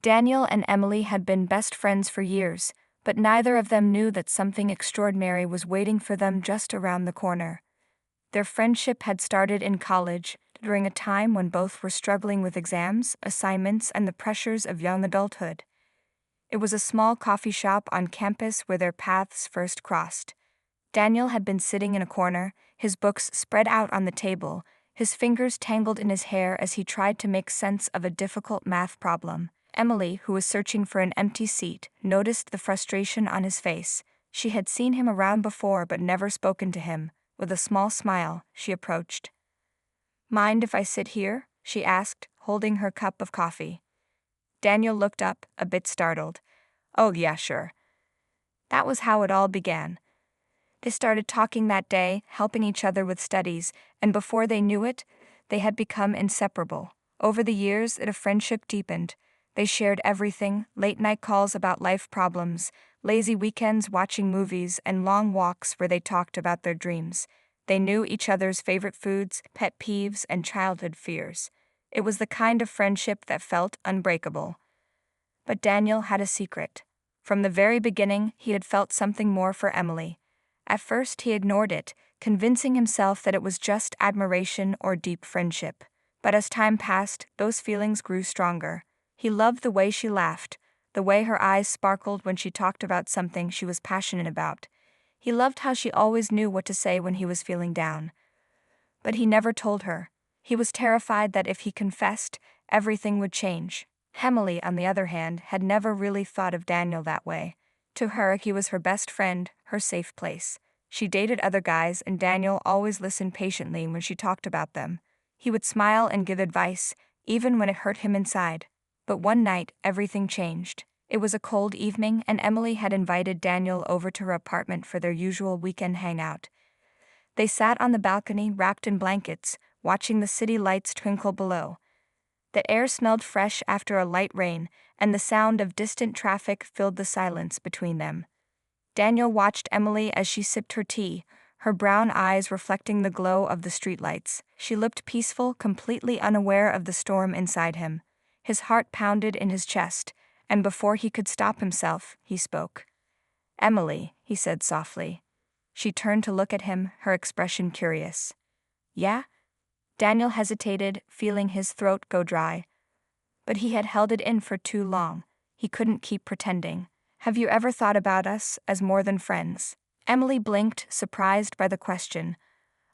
Daniel and Emily had been best friends for years, but neither of them knew that something extraordinary was waiting for them just around the corner. Their friendship had started in college, during a time when both were struggling with exams, assignments, and the pressures of young adulthood. It was a small coffee shop on campus where their paths first crossed. Daniel had been sitting in a corner, his books spread out on the table, his fingers tangled in his hair as he tried to make sense of a difficult math problem. Emily, who was searching for an empty seat, noticed the frustration on his face. She had seen him around before but never spoken to him. With a small smile, she approached. "Mind if I sit here?" she asked, holding her cup of coffee. Daniel looked up, a bit startled. "Oh yeah, sure." That was how it all began. They started talking that day, helping each other with studies, and before they knew it, they had become inseparable. Over the years, the friendship deepened. They shared everything: late-night calls about life problems, lazy weekends watching movies, and long walks where they talked about their dreams. They knew each other's favorite foods, pet peeves, and childhood fears. It was the kind of friendship that felt unbreakable. But Daniel had a secret. From the very beginning, he had felt something more for Emily. At first, he ignored it, convincing himself that it was just admiration or deep friendship. But as time passed, those feelings grew stronger. He loved the way she laughed, the way her eyes sparkled when she talked about something she was passionate about. He loved how she always knew what to say when he was feeling down. But he never told her. He was terrified that if he confessed, everything would change. Emily, on the other hand, had never really thought of Daniel that way. To her, he was her best friend, her safe place. She dated other guys, and Daniel always listened patiently when she talked about them. He would smile and give advice, even when it hurt him inside. But one night, everything changed. It was a cold evening, and Emily had invited Daniel over to her apartment for their usual weekend hangout. They sat on the balcony, wrapped in blankets, watching the city lights twinkle below. The air smelled fresh after a light rain, and the sound of distant traffic filled the silence between them. Daniel watched Emily as she sipped her tea, her brown eyes reflecting the glow of the streetlights. She looked peaceful, completely unaware of the storm inside him. His heart pounded in his chest, and before he could stop himself, he spoke. "Emily," he said softly. She turned to look at him, her expression curious. "Yeah?" Daniel hesitated, feeling his throat go dry. But he had held it in for too long. He couldn't keep pretending. "Have you ever thought about us as more than friends?" Emily blinked, surprised by the question.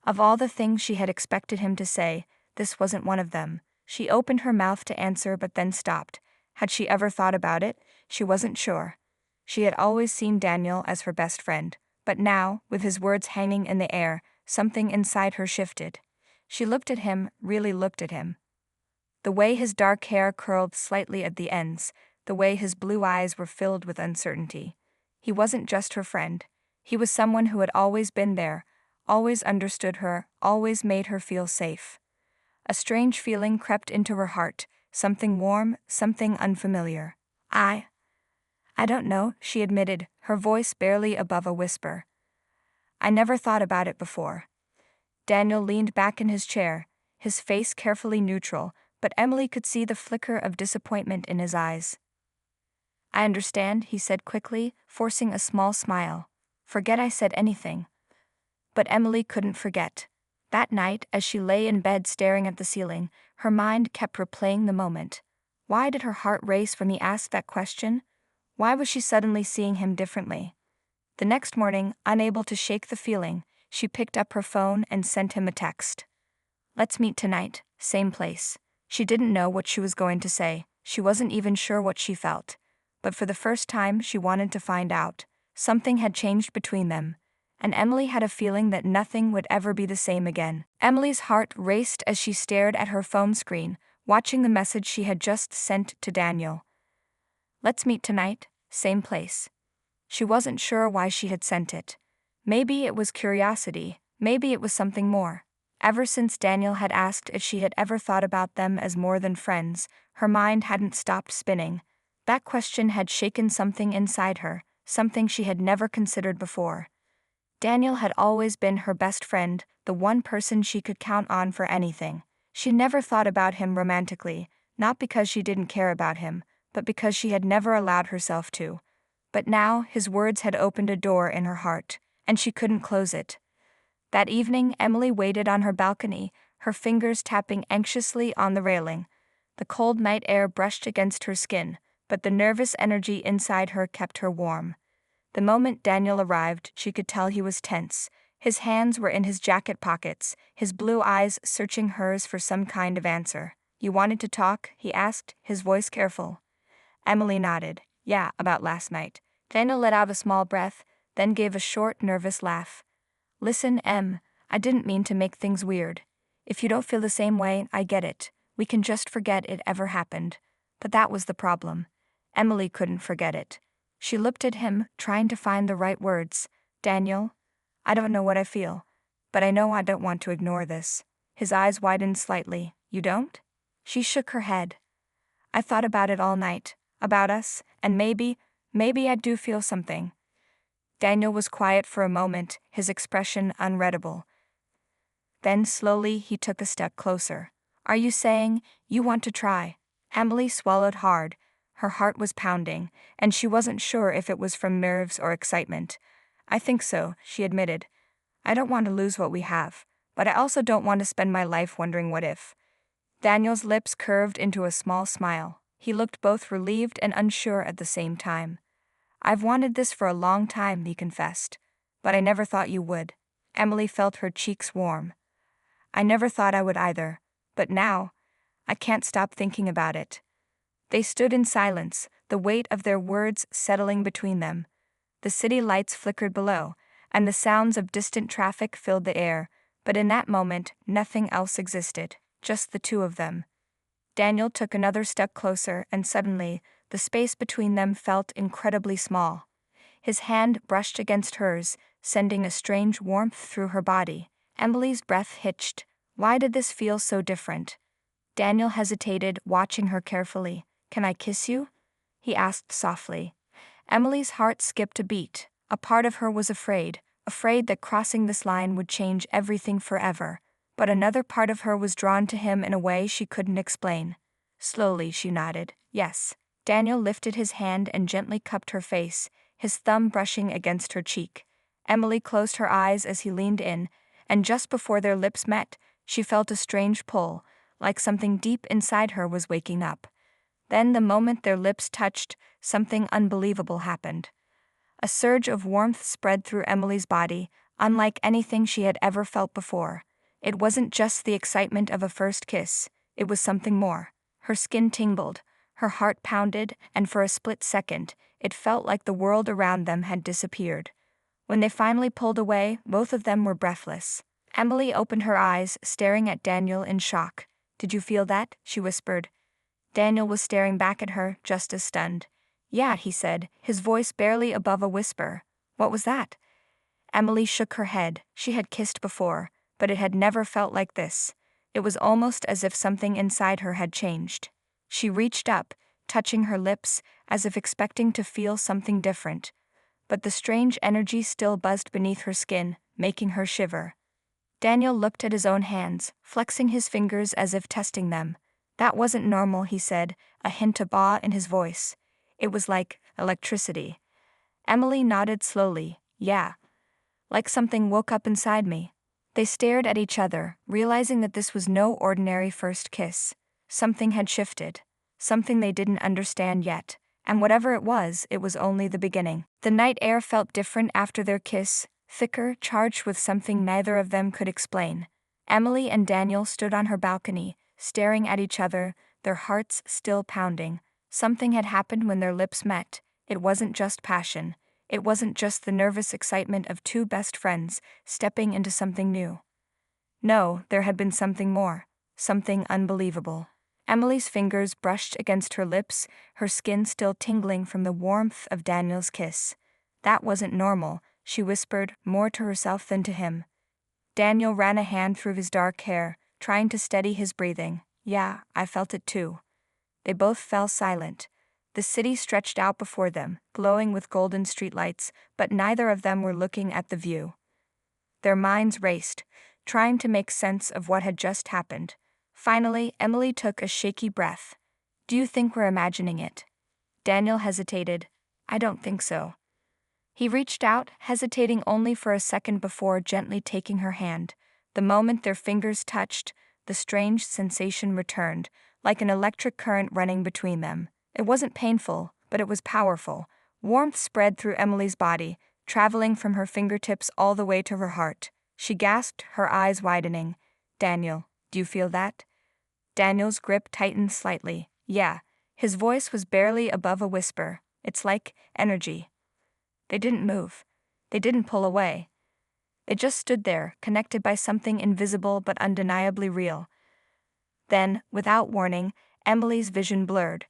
Of all the things she had expected him to say, this wasn't one of them. She opened her mouth to answer but then stopped. Had she ever thought about it? She wasn't sure. She had always seen Daniel as her best friend, but now, with his words hanging in the air, something inside her shifted. She looked at him, really looked at him. The way his dark hair curled slightly at the ends, the way his blue eyes were filled with uncertainty. He wasn't just her friend. He was someone who had always been there, always understood her, always made her feel safe. A strange feeling crept into her heart, something warm, something unfamiliar. I don't know," she admitted, her voice barely above a whisper. "I never thought about it before." Daniel leaned back in his chair, his face carefully neutral, but Emily could see the flicker of disappointment in his eyes. "I understand," he said quickly, forcing a small smile. "Forget I said anything." But Emily couldn't forget. That night, as she lay in bed staring at the ceiling, her mind kept replaying the moment. Why did her heart race when he asked that question? Why was she suddenly seeing him differently? The next morning, unable to shake the feeling, she picked up her phone and sent him a text. "Let's meet tonight, same place." She didn't know what she was going to say. She wasn't even sure what she felt. But for the first time, she wanted to find out. Something had changed between them, and Emily had a feeling that nothing would ever be the same again. Emily's heart raced as she stared at her phone screen, watching the message she had just sent to Daniel. "Let's meet tonight, same place." She wasn't sure why she had sent it. Maybe it was curiosity, maybe it was something more. Ever since Daniel had asked if she had ever thought about them as more than friends, her mind hadn't stopped spinning. That question had shaken something inside her, something she had never considered before. Daniel had always been her best friend, the one person she could count on for anything. She never thought about him romantically, not because she didn't care about him, but because she had never allowed herself to. But now, his words had opened a door in her heart, and she couldn't close it. That evening, Emily waited on her balcony, her fingers tapping anxiously on the railing. The cold night air brushed against her skin, but the nervous energy inside her kept her warm. The moment Daniel arrived, she could tell he was tense. His hands were in his jacket pockets, his blue eyes searching hers for some kind of answer. "You wanted to talk?" he asked, his voice careful. Emily nodded. "Yeah, about last night." Daniel let out a small breath, then gave a short, nervous laugh. "Listen, Em, I didn't mean to make things weird. If you don't feel the same way, I get it. We can just forget it ever happened." But that was the problem. Emily couldn't forget it. She looked at him, trying to find the right words. "Daniel, I don't know what I feel, but I know I don't want to ignore this." His eyes widened slightly. "You don't?" She shook her head. "I thought about it all night, about us, and maybe I do feel something." Daniel was quiet for a moment, his expression unreadable. Then slowly he took a step closer. "Are you saying you want to try?" Emily swallowed hard. Her heart was pounding, and she wasn't sure if it was from nerves or excitement. "I think so," she admitted. "I don't want to lose what we have, but I also don't want to spend my life wondering what if." Daniel's lips curved into a small smile. He looked both relieved and unsure at the same time. "I've wanted this for a long time," he confessed. "But I never thought you would." Emily felt her cheeks warm. "I never thought I would either. But now, I can't stop thinking about it." They stood in silence, the weight of their words settling between them. The city lights flickered below, and the sounds of distant traffic filled the air, but in that moment, nothing else existed, just the two of them. Daniel took another step closer, and suddenly, the space between them felt incredibly small. His hand brushed against hers, sending a strange warmth through her body. Emily's breath hitched. Why did this feel so different? Daniel hesitated, watching her carefully. "Can I kiss you?" he asked softly. Emily's heart skipped a beat. A part of her was afraid that crossing this line would change everything forever. But another part of her was drawn to him in a way she couldn't explain. Slowly she nodded. "Yes." Daniel lifted his hand and gently cupped her face, his thumb brushing against her cheek. Emily closed her eyes as he leaned in, and just before their lips met, she felt a strange pull, like something deep inside her was waking up. Then, the moment their lips touched, something unbelievable happened. A surge of warmth spread through Emily's body, unlike anything she had ever felt before. It wasn't just the excitement of a first kiss, it was something more. Her skin tingled, her heart pounded, and for a split second, it felt like the world around them had disappeared. When they finally pulled away, both of them were breathless. Emily opened her eyes, staring at Daniel in shock. "Did you feel that?" she whispered. Daniel was staring back at her, just as stunned. "Yeah," he said, his voice barely above a whisper. "What was that?" Emily shook her head. She had kissed before, but it had never felt like this. It was almost as if something inside her had changed. She reached up, touching her lips, as if expecting to feel something different. But the strange energy still buzzed beneath her skin, making her shiver. Daniel looked at his own hands, flexing his fingers as if testing them. "That wasn't normal," he said, a hint of awe in his voice. "It was like electricity." Emily nodded slowly. "Yeah. Like something woke up inside me." They stared at each other, realizing that this was no ordinary first kiss. Something had shifted. Something they didn't understand yet. And whatever it was only the beginning. The night air felt different after their kiss, thicker, charged with something neither of them could explain. Emily and Daniel stood on her balcony, staring at each other, their hearts still pounding. Something had happened when their lips met. It wasn't just passion. It wasn't just the nervous excitement of two best friends stepping into something new. No, there had been something more. Something unbelievable. Emily's fingers brushed against her lips, her skin still tingling from the warmth of Daniel's kiss. "That wasn't normal," she whispered, more to herself than to him. Daniel ran a hand through his dark hair, trying to steady his breathing. "Yeah, I felt it too." They both fell silent. The city stretched out before them, glowing with golden streetlights, but neither of them were looking at the view. Their minds raced, trying to make sense of what had just happened. Finally, Emily took a shaky breath. "Do you think we're imagining it?" Daniel hesitated. I don't think so. He reached out, hesitating only for a second before gently taking her hand. The moment their fingers touched, the strange sensation returned, like an electric current running between them. It wasn't painful, but it was powerful. Warmth spread through Emily's body, traveling from her fingertips all the way to her heart. She gasped, her eyes widening. Daniel, do you feel that? Daniel's grip tightened slightly. Yeah. His voice was barely above a whisper. It's like energy. They didn't move. They didn't pull away. They just stood there, connected by something invisible but undeniably real. Then, without warning, Emily's vision blurred.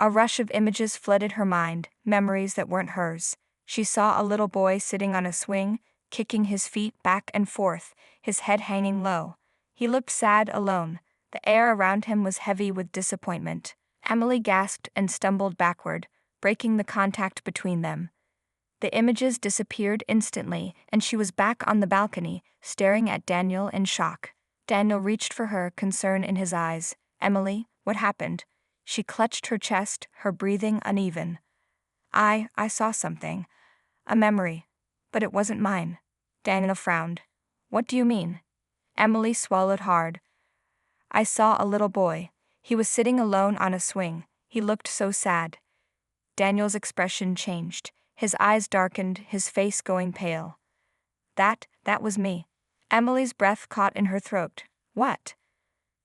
A rush of images flooded her mind, memories that weren't hers. She saw a little boy sitting on a swing, kicking his feet back and forth, his head hanging low. He looked sad, alone. The air around him was heavy with disappointment. Emily gasped and stumbled backward, breaking the contact between them. The images disappeared instantly, and she was back on the balcony, staring at Daniel in shock. Daniel reached for her, concern in his eyes. Emily, what happened? She clutched her chest, her breathing uneven. I saw something. A memory. But it wasn't mine. Daniel frowned. What do you mean? Emily swallowed hard. I saw a little boy. He was sitting alone on a swing. He looked so sad. Daniel's expression changed. His eyes darkened, his face going pale. That was me. Emily's breath caught in her throat. What?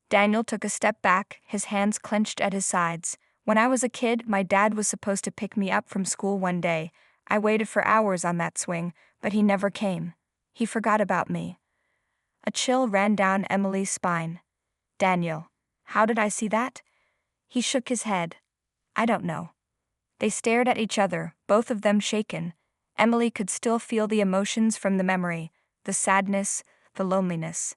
Daniel took a step back, his hands clenched at his sides. When I was a kid, my dad was supposed to pick me up from school one day. I waited for hours on that swing, but he never came. He forgot about me. A chill ran down Emily's spine. Daniel, how did I see that? He shook his head. I don't know. They stared at each other, both of them shaken. Emily could still feel the emotions from the memory, the sadness, the loneliness.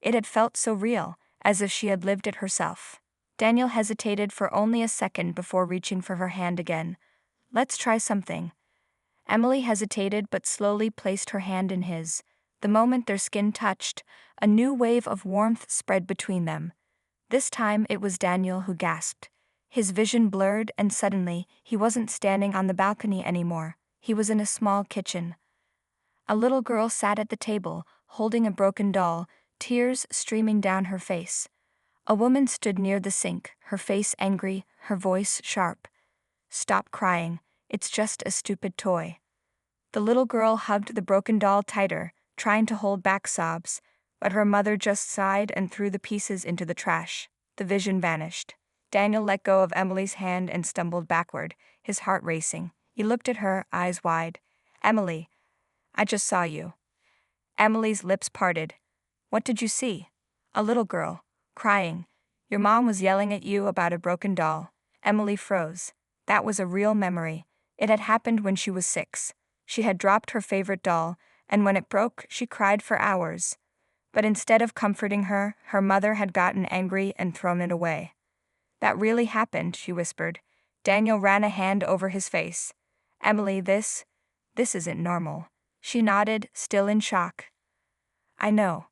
It had felt so real, as if she had lived it herself. Daniel hesitated for only a second before reaching for her hand again. Let's try something. Emily hesitated but slowly placed her hand in his. The moment their skin touched, a new wave of warmth spread between them. This time it was Daniel who gasped. His vision blurred, and suddenly, he wasn't standing on the balcony anymore. He was in a small kitchen. A little girl sat at the table, holding a broken doll, tears streaming down her face. A woman stood near the sink, her face angry, her voice sharp. Stop crying, it's just a stupid toy. The little girl hugged the broken doll tighter, trying to hold back sobs, but her mother just sighed and threw the pieces into the trash. The vision vanished. Daniel let go of Emily's hand and stumbled backward, his heart racing. He looked at her, eyes wide. Emily, I just saw you. Emily's lips parted. What did you see? A little girl, crying. Your mom was yelling at you about a broken doll. Emily froze. That was a real memory. It had happened when she was 6. She had dropped her favorite doll, and when it broke, she cried for hours. But instead of comforting her, her mother had gotten angry and thrown it away. That really happened, she whispered. Daniel ran a hand over his face. Emily, this isn't normal. She nodded, still in shock. I know.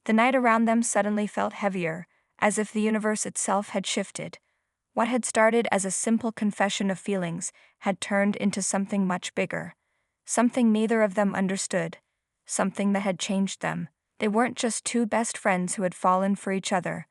The night around them suddenly felt heavier, as if the universe itself had shifted. What had started as a simple confession of feelings had turned into something much bigger. Something neither of them understood. Something that had changed them. They weren't just two best friends who had fallen for each other.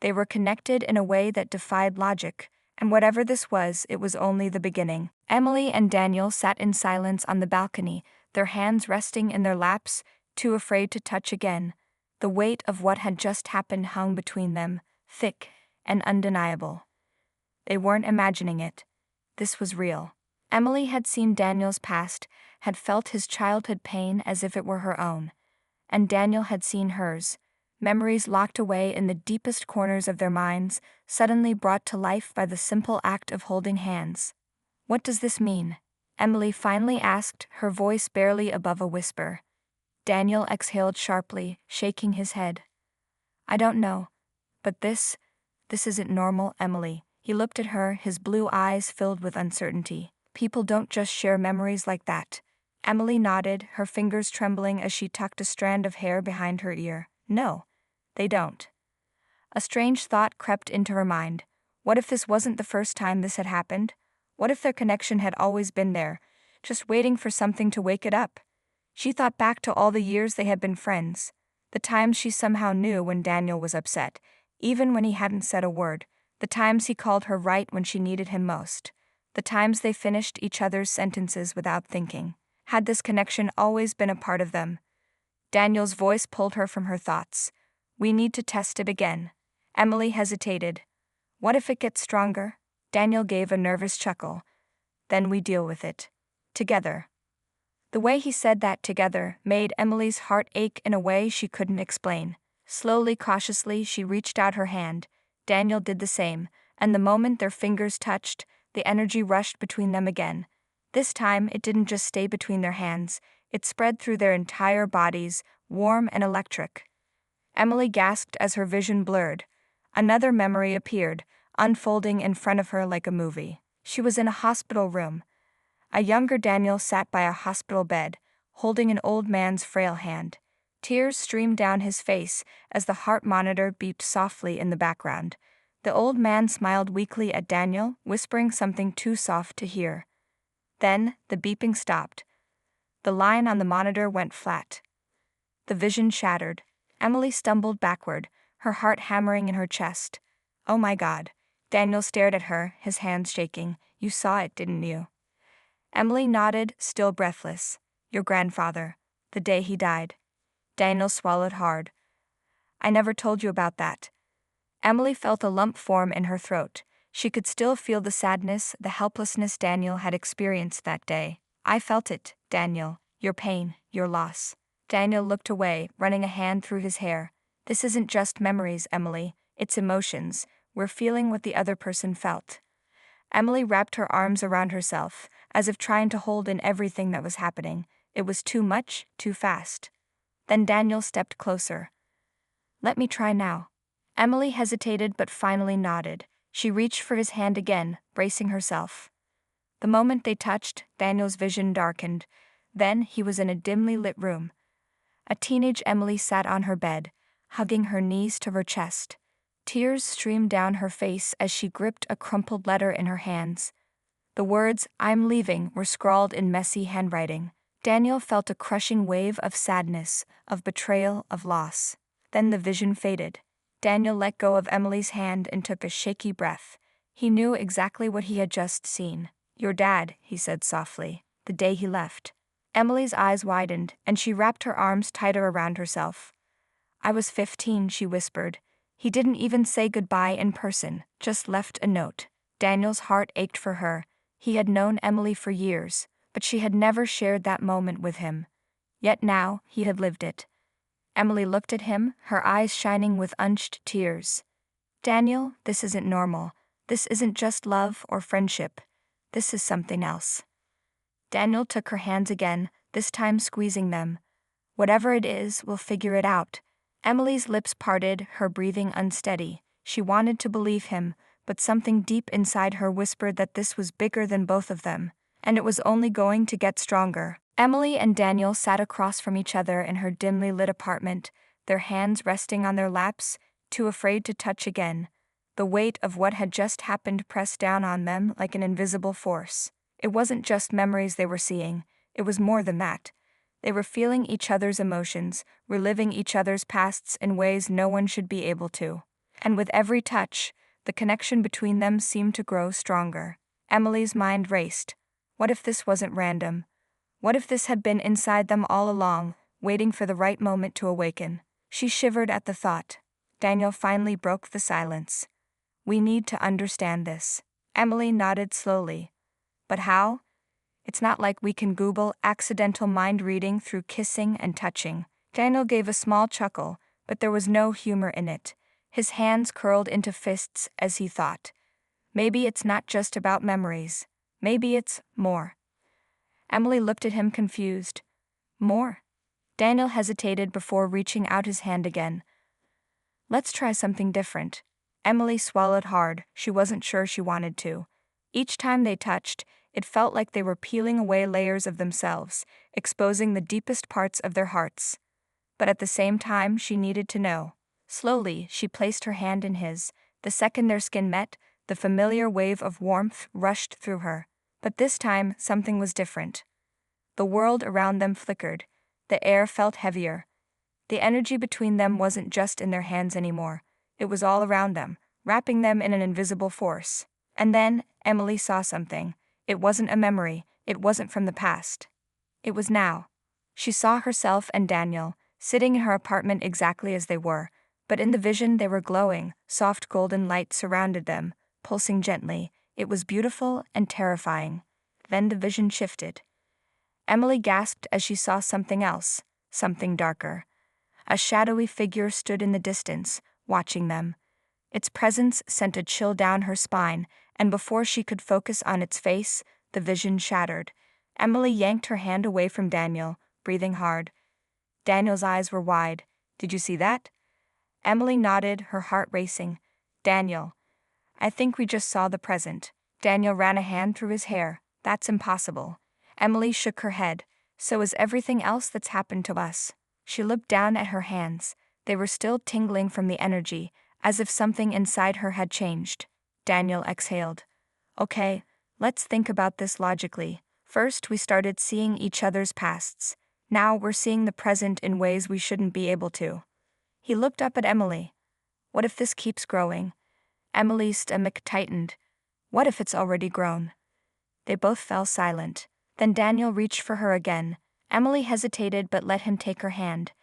They were connected in a way that defied logic, and whatever this was, it was only the beginning. Emily and Daniel sat in silence on the balcony, their hands resting in their laps, too afraid to touch again. The weight of what had just happened hung between them, thick and undeniable. They weren't imagining it. This was real. Emily had seen Daniel's past, had felt his childhood pain as if it were her own. And Daniel had seen hers. Memories locked away in the deepest corners of their minds, suddenly brought to life by the simple act of holding hands. What does this mean? Emily finally asked, her voice barely above a whisper. Daniel exhaled sharply, shaking his head. I don't know. But this isn't normal, Emily. He looked at her, his blue eyes filled with uncertainty. People don't just share memories like that. Emily nodded, her fingers trembling as she tucked a strand of hair behind her ear. No, they don't. A strange thought crept into her mind. What if this wasn't the first time this had happened? What if their connection had always been there, just waiting for something to wake it up? She thought back to all the years they had been friends, the times she somehow knew when Daniel was upset, even when he hadn't said a word, the times he called her right when she needed him most, the times they finished each other's sentences without thinking. Had this connection always been a part of them? Daniel's voice pulled her from her thoughts. We need to test it again. Emily hesitated. What if it gets stronger? Daniel gave a nervous chuckle. Then we deal with it. Together. The way he said that together made Emily's heart ache in a way she couldn't explain. Slowly, cautiously, she reached out her hand. Daniel did the same, and the moment their fingers touched, the energy rushed between them again. This time, it didn't just stay between their hands, it spread through their entire bodies, warm and electric. Emily gasped as her vision blurred. Another memory appeared, unfolding in front of her like a movie. She was in a hospital room. A younger Daniel sat by a hospital bed, holding an old man's frail hand. Tears streamed down his face as the heart monitor beeped softly in the background. The old man smiled weakly at Daniel, whispering something too soft to hear. Then, the beeping stopped. The line on the monitor went flat. The vision shattered. Emily stumbled backward, her heart hammering in her chest. Oh my God. Daniel stared at her, his hands shaking. You saw it, didn't you? Emily nodded, still breathless. Your grandfather. The day he died. Daniel swallowed hard. I never told you about that. Emily felt a lump form in her throat. She could still feel the sadness, the helplessness Daniel had experienced that day. I felt it, Daniel. Your pain, your loss. Daniel looked away, running a hand through his hair. This isn't just memories, Emily. It's emotions. We're feeling what the other person felt. Emily wrapped her arms around herself, as if trying to hold in everything that was happening. It was too much, too fast. Then Daniel stepped closer. Let me try now. Emily hesitated but finally nodded. She reached for his hand again, bracing herself. The moment they touched, Daniel's vision darkened. Then he was in a dimly lit room. A teenage Emily sat on her bed, hugging her knees to her chest. Tears streamed down her face as she gripped a crumpled letter in her hands. The words, I'm leaving, were scrawled in messy handwriting. Daniel felt a crushing wave of sadness, of betrayal, of loss. Then the vision faded. Daniel let go of Emily's hand and took a shaky breath. He knew exactly what he had just seen. Your dad, he said softly, the day he left. Emily's eyes widened, and she wrapped her arms tighter around herself. I was 15, she whispered. He didn't even say goodbye in person, just left a note. Daniel's heart ached for her. He had known Emily for years, but she had never shared that moment with him. Yet now, he had lived it. Emily looked at him, her eyes shining with unshed tears. Daniel, this isn't normal. This isn't just love or friendship. This is something else. Daniel took her hands again, this time squeezing them. Whatever it is, we'll figure it out. Emily's lips parted, her breathing unsteady. She wanted to believe him, but something deep inside her whispered that this was bigger than both of them, and it was only going to get stronger. Emily and Daniel sat across from each other in her dimly lit apartment, their hands resting on their laps, too afraid to touch again. The weight of what had just happened pressed down on them like an invisible force. It wasn't just memories they were seeing, it was more than that. They were feeling each other's emotions, reliving each other's pasts in ways no one should be able to. And with every touch, the connection between them seemed to grow stronger. Emily's mind raced. What if this wasn't random? What if this had been inside them all along, waiting for the right moment to awaken? She shivered at the thought. Daniel finally broke the silence. We need to understand this. Emily nodded slowly. But how? It's not like we can Google accidental mind reading through kissing and touching. Daniel gave a small chuckle, but there was no humor in it. His hands curled into fists as he thought. Maybe it's not just about memories. Maybe it's more. Emily looked at him confused. More? Daniel hesitated before reaching out his hand again. Let's try something different. Emily swallowed hard. She wasn't sure she wanted to. Each time they touched, it felt like they were peeling away layers of themselves, exposing the deepest parts of their hearts. But at the same time, she needed to know. Slowly, she placed her hand in his. The second their skin met, the familiar wave of warmth rushed through her. But this time, something was different. The world around them flickered. The air felt heavier. The energy between them wasn't just in their hands anymore. It was all around them, wrapping them in an invisible force. And then, Emily saw something. It wasn't a memory. It wasn't from the past. It was now. She saw herself and Daniel, sitting in her apartment exactly as they were, but in the vision they were glowing. Soft golden light surrounded them, pulsing gently. It was beautiful and terrifying. Then the vision shifted. Emily gasped as she saw something else, something darker. A shadowy figure stood in the distance, watching them. Its presence sent a chill down her spine, and before she could focus on its face, the vision shattered. Emily yanked her hand away from Daniel, breathing hard. Daniel's eyes were wide. "Did you see that?" Emily nodded, her heart racing. "Daniel, I think we just saw the present." Daniel ran a hand through his hair. "That's impossible." Emily shook her head. "So is everything else that's happened to us." She looked down at her hands. They were still tingling from the energy, as if something inside her had changed. Daniel exhaled. "Okay, let's think about this logically. First, we started seeing each other's pasts. Now we're seeing the present in ways we shouldn't be able to." He looked up at Emily. "What if this keeps growing?" Emily's stomach tightened. "What if it's already grown?" They both fell silent. Then Daniel reached for her again. Emily hesitated but let him take her hand.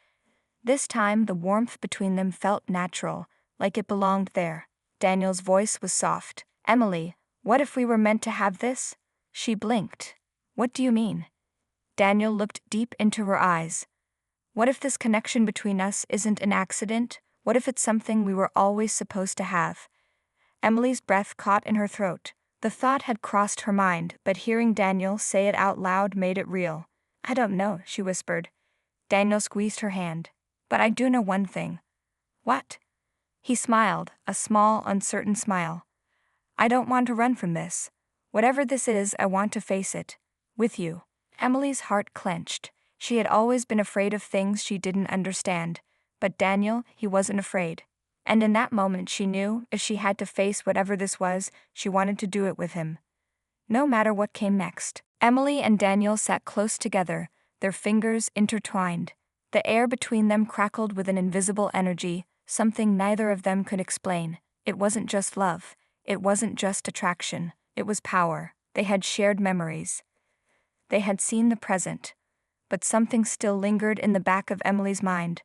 This time the warmth between them felt natural, like it belonged there. Daniel's voice was soft. "Emily, what if we were meant to have this?" She blinked. "What do you mean?" Daniel looked deep into her eyes. "What if this connection between us isn't an accident? What if it's something we were always supposed to have?" Emily's breath caught in her throat. The thought had crossed her mind, but hearing Daniel say it out loud made it real. "I don't know," she whispered. Daniel squeezed her hand. "But I do know one thing." "What?" He smiled, a small, uncertain smile. "I don't want to run from this. Whatever this is, I want to face it. With you." Emily's heart clenched. She had always been afraid of things she didn't understand. But Daniel, he wasn't afraid. And in that moment she knew, if she had to face whatever this was, she wanted to do it with him. No matter what came next. Emily and Daniel sat close together, their fingers intertwined. The air between them crackled with an invisible energy, something neither of them could explain. It wasn't just love. It wasn't just attraction. It was power. They had shared memories. They had seen the present. But something still lingered in the back of Emily's mind.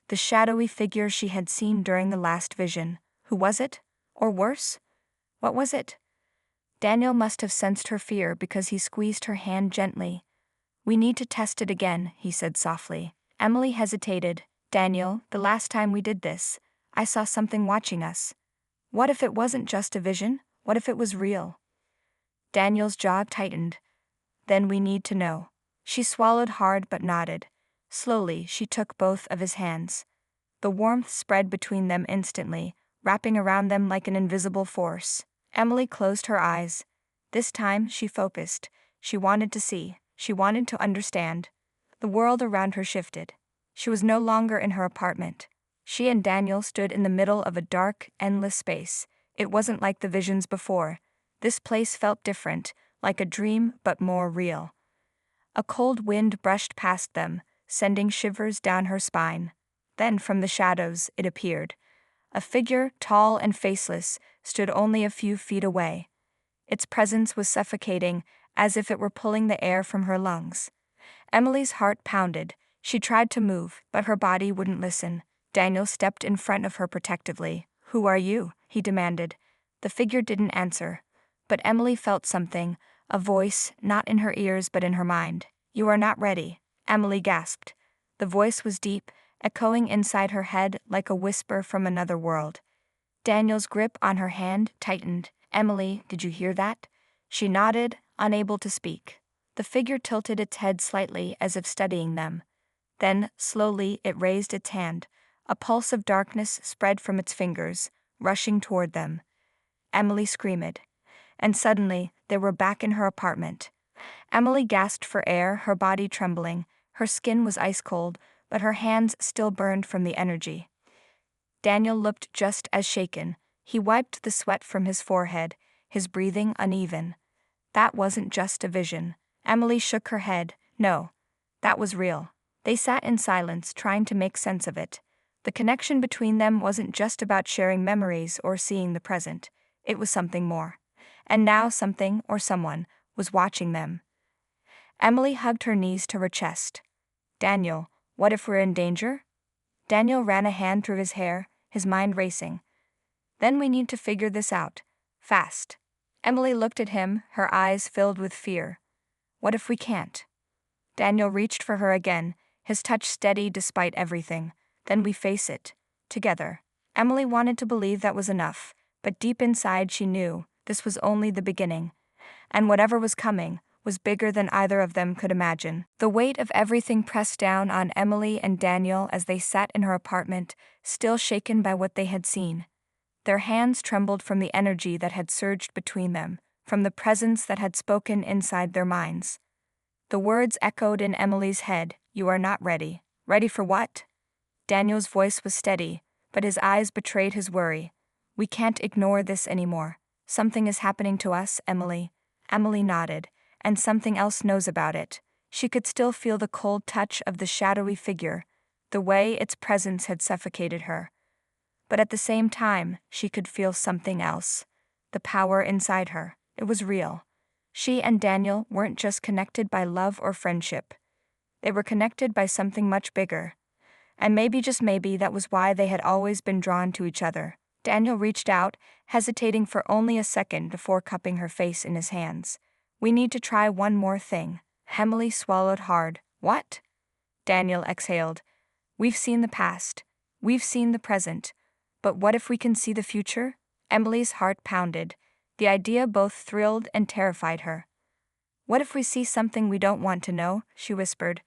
The shadowy figure she had seen during the last vision. Who was it? Or worse? What was it? Daniel must have sensed her fear because he squeezed her hand gently. "We need to test it again," he said softly. Emily hesitated. "Daniel, the last time we did this, I saw something watching us. What if it wasn't just a vision? What if it was real?" Daniel's jaw tightened. "Then we need to know." She swallowed hard but nodded. Slowly, she took both of his hands. The warmth spread between them instantly, wrapping around them like an invisible force. Emily closed her eyes. This time, she focused. She wanted to see. She wanted to understand. The world around her shifted. She was no longer in her apartment. She and Daniel stood in the middle of a dark, endless space. It wasn't like the visions before. This place felt different, like a dream but more real. A cold wind brushed past them, sending shivers down her spine. Then from the shadows it appeared. A figure, tall and faceless, stood only a few feet away. Its presence was suffocating, as if it were pulling the air from her lungs. Emily's heart pounded. She tried to move, but her body wouldn't listen. Daniel stepped in front of her protectively. "Who are you?" he demanded. The figure didn't answer. But Emily felt something, a voice, not in her ears but in her mind. "You are not ready," Emily gasped. The voice was deep, echoing inside her head like a whisper from another world. Daniel's grip on her hand tightened. "Emily, did you hear that?" She nodded, unable to speak. The figure tilted its head slightly as if studying them. Then, slowly, it raised its hand. A pulse of darkness spread from its fingers, rushing toward them. Emily screamed. And suddenly, they were back in her apartment. Emily gasped for air, her body trembling. Her skin was ice cold, but her hands still burned from the energy. Daniel looked just as shaken. He wiped the sweat from his forehead, his breathing uneven. That wasn't just a vision. Emily shook her head. No, that was real. They sat in silence, trying to make sense of it. The connection between them wasn't just about sharing memories or seeing the present. It was something more. And now something, or someone, was watching them. Emily hugged her knees to her chest. Daniel, what if we're in danger? Daniel ran a hand through his hair, his mind racing. Then we need to figure this out. Fast. Emily looked at him, her eyes filled with fear. What if we can't? Daniel reached for her again, his touch steady despite everything. Then we face it. Together. Emily wanted to believe that was enough, but deep inside she knew this was only the beginning. And whatever was coming was bigger than either of them could imagine. The weight of everything pressed down on Emily and Daniel as they sat in her apartment, still shaken by what they had seen. Their hands trembled from the energy that had surged between them, from the presence that had spoken inside their minds. The words echoed in Emily's head, "You are not ready." Ready for what? Daniel's voice was steady, but his eyes betrayed his worry. We can't ignore this anymore. Something is happening to us, Emily. Emily nodded, and something else knows about it. She could still feel the cold touch of the shadowy figure, the way its presence had suffocated her. But at the same time, she could feel something else. The power inside her. It was real. She and Daniel weren't just connected by love or friendship. They were connected by something much bigger. And maybe, just maybe, that was why they had always been drawn to each other. Daniel reached out, hesitating for only a second before cupping her face in his hands. We need to try one more thing. Emily swallowed hard. What? Daniel exhaled. We've seen the past. We've seen the present. But what if we can see the future? Emily's heart pounded. The idea both thrilled and terrified her. What if we see something we don't want to know? She whispered.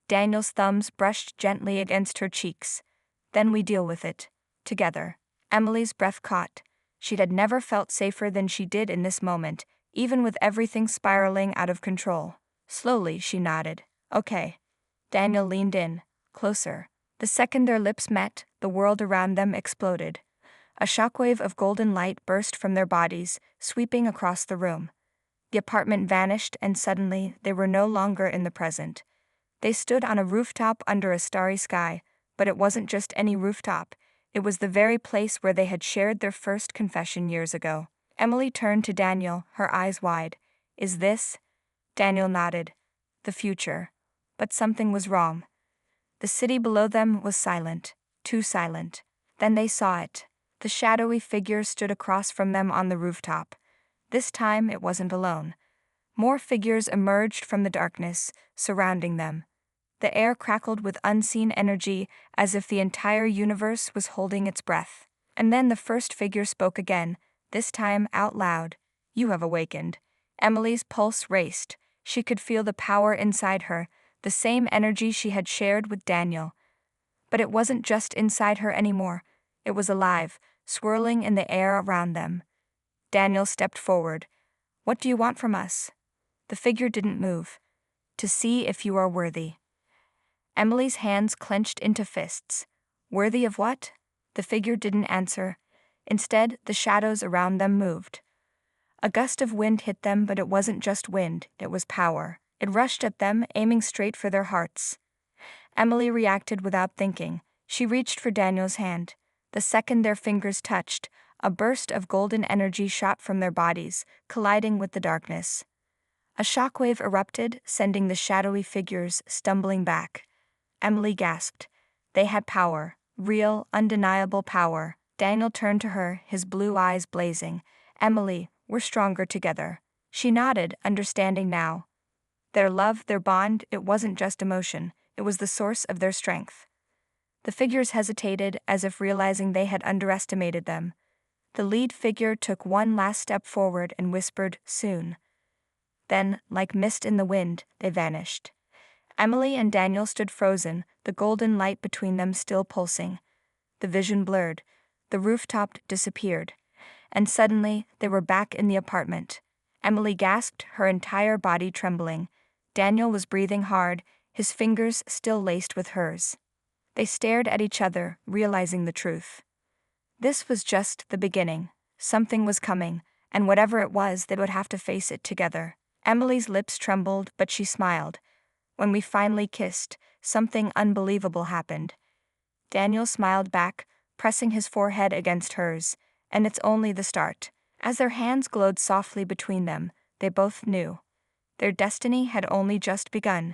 Daniel's thumbs brushed gently against her cheeks. Then we deal with it. Together. Emily's breath caught. She had never felt safer than she did in this moment, even with everything spiraling out of control. Slowly, she nodded. Okay. Daniel leaned in, closer. The second their lips met, the world around them exploded. A shockwave of golden light burst from their bodies, sweeping across the room. The apartment vanished, and suddenly they were no longer in the present. They stood on a rooftop under a starry sky, but it wasn't just any rooftop. It was the very place where they had shared their first confession years ago. Emily turned to Daniel, her eyes wide. Is this? Daniel nodded. The future. But something was wrong. The city below them was silent, too silent. Then they saw it. The shadowy figure stood across from them on the rooftop. This time it wasn't alone. More figures emerged from the darkness, surrounding them. The air crackled with unseen energy, as if the entire universe was holding its breath. And then the first figure spoke again, this time out loud. You have awakened. Emily's pulse raced. She could feel the power inside her, the same energy she had shared with Daniel. But it wasn't just inside her anymore. It was alive, swirling in the air around them. Daniel stepped forward. What do you want from us? The figure didn't move. To see if you are worthy. Emily's hands clenched into fists. Worthy of what? The figure didn't answer. Instead, the shadows around them moved. A gust of wind hit them, but it wasn't just wind, it was power. It rushed at them, aiming straight for their hearts. Emily reacted without thinking. She reached for Daniel's hand. The second their fingers touched, a burst of golden energy shot from their bodies, colliding with the darkness. A shockwave erupted, sending the shadowy figures stumbling back. Emily gasped. They had power, real, undeniable power. Daniel turned to her, his blue eyes blazing. Emily, we're stronger together. She nodded, understanding now. Their love, their bond, it wasn't just emotion, it was the source of their strength. The figures hesitated, as if realizing they had underestimated them. The lead figure took one last step forward and whispered, soon. Then, like mist in the wind, they vanished. Emily and Daniel stood frozen, the golden light between them still pulsing. The vision blurred. The rooftop disappeared. And suddenly, they were back in the apartment. Emily gasped, her entire body trembling. Daniel was breathing hard, his fingers still laced with hers. They stared at each other, realizing the truth. This was just the beginning. Something was coming, and whatever it was, they would have to face it together. Emily's lips trembled, but she smiled. When we finally kissed, something unbelievable happened. Daniel smiled back, pressing his forehead against hers, and it's only the start. As their hands glowed softly between them, they both knew. Their destiny had only just begun.